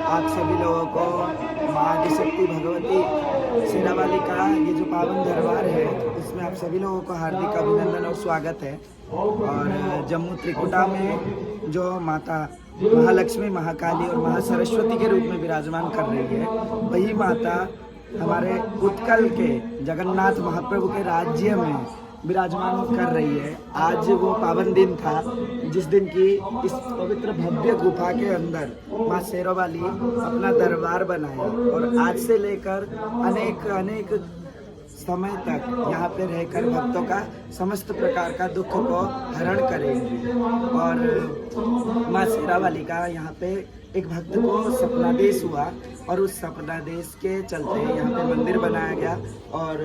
आप सभी लोगों को माँ आदिशक्ति भगवती शेरावाली का ये जो पावन दरबार है इसमें आप सभी लोगों को हार्दिक अभिनंदन और स्वागत है। और जम्मू त्रिकुटा में जो माता महालक्ष्मी, महाकाली और महासरस्वती के रूप में विराजमान कर रही है, वही माता हमारे उत्कल के जगन्नाथ महाप्रभु के राज्य में विराजमान कर रही है। आज वो पावन दिन था जिस दिन की इस पवित्र भव्य गुफा के अंदर माँ शेरावाली अपना दरबार बनाया और आज से लेकर अनेक समय तक यहाँ पे रहकर भक्तों का समस्त प्रकार का दुख को हरण करेंगी। और माँ शेरावाली का यहाँ पे एक भक्त को सपनादेश हुआ और उस सपनादेश के चलते यहाँ पे मंदिर बनाया गया और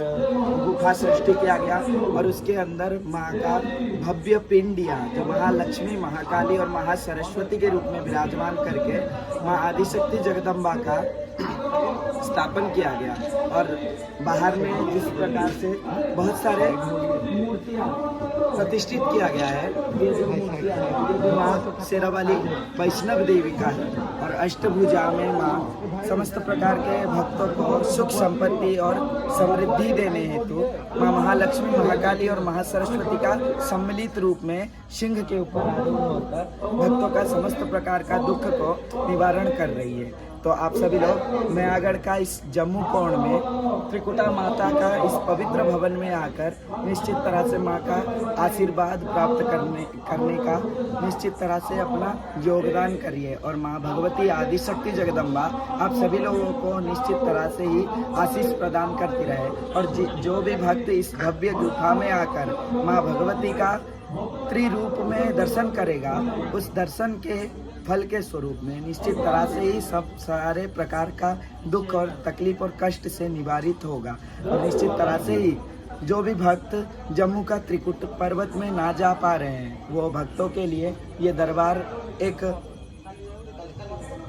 गुफा सृष्टि किया गया और उसके अंदर माँ का भव्य पिंडिया जो महालक्ष्मी, महाकाली और महासरस्वती के रूप में विराजमान करके माँ आदिशक्ति जगदम्बा का स्थापन किया गया। और बाहर में जिस प्रकार से बहुत सारे मूर्तियाँ प्रतिष्ठित किया गया है, ये जो मूर्तियाँ हैं ये माँ शेरावाली वैष्णव देवी का है और अष्टभुजा में माँ समस्त प्रकार के भक्तों को सुख संपत्ति और समृद्धि देने हेतु माँ महालक्ष्मी, महाकाली और महासरस्वती का सम्मिलित रूप में सिंह के ऊपर आरूढ़ होकर भक्तों का समस्त प्रकार का दुख को निवारण कर रही है। तो आप सभी लोग नयागढ़ का इस जम्मू कोण में त्रिकुटा माता का इस पवित्र भवन में आकर निश्चित तरह से माँ का आशीर्वाद प्राप्त करने का निश्चित तरह से अपना योगदान करिए और माँ भगवती आदिशक्ति जगदम्बा आप सभी लोगों को निश्चित तरह से ही आशीष प्रदान करती रहे। और जो भी भक्त इस भव्य गुफा में आकर माँ भगवती का त्रिरूप में दर्शन करेगा, उस दर्शन के फल के स्वरूप में निश्चित तरह से ही सब सारे प्रकार का दुख और तकलीफ और कष्ट से निवारित होगा। और निश्चित तरह से ही जो भी भक्त जम्मू का त्रिकुट पर्वत में ना जा पा रहे हैं, वो भक्तों के लिए ये दरबार एक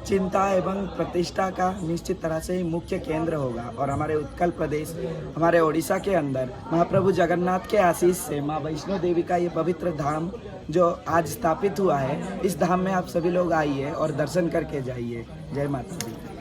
चिंता एवं प्रतिष्ठा का निश्चित तरह से ही मुख्य केंद्र होगा। और हमारे उत्कल प्रदेश, हमारे ओडिशा के अंदर महाप्रभु जगन्नाथ के आशीष से माँ वैष्णो देवी का ये पवित्र धाम जो आज स्थापित हुआ है, इस धाम में आप सभी लोग आइए और दर्शन करके जाइए। जय माता दी।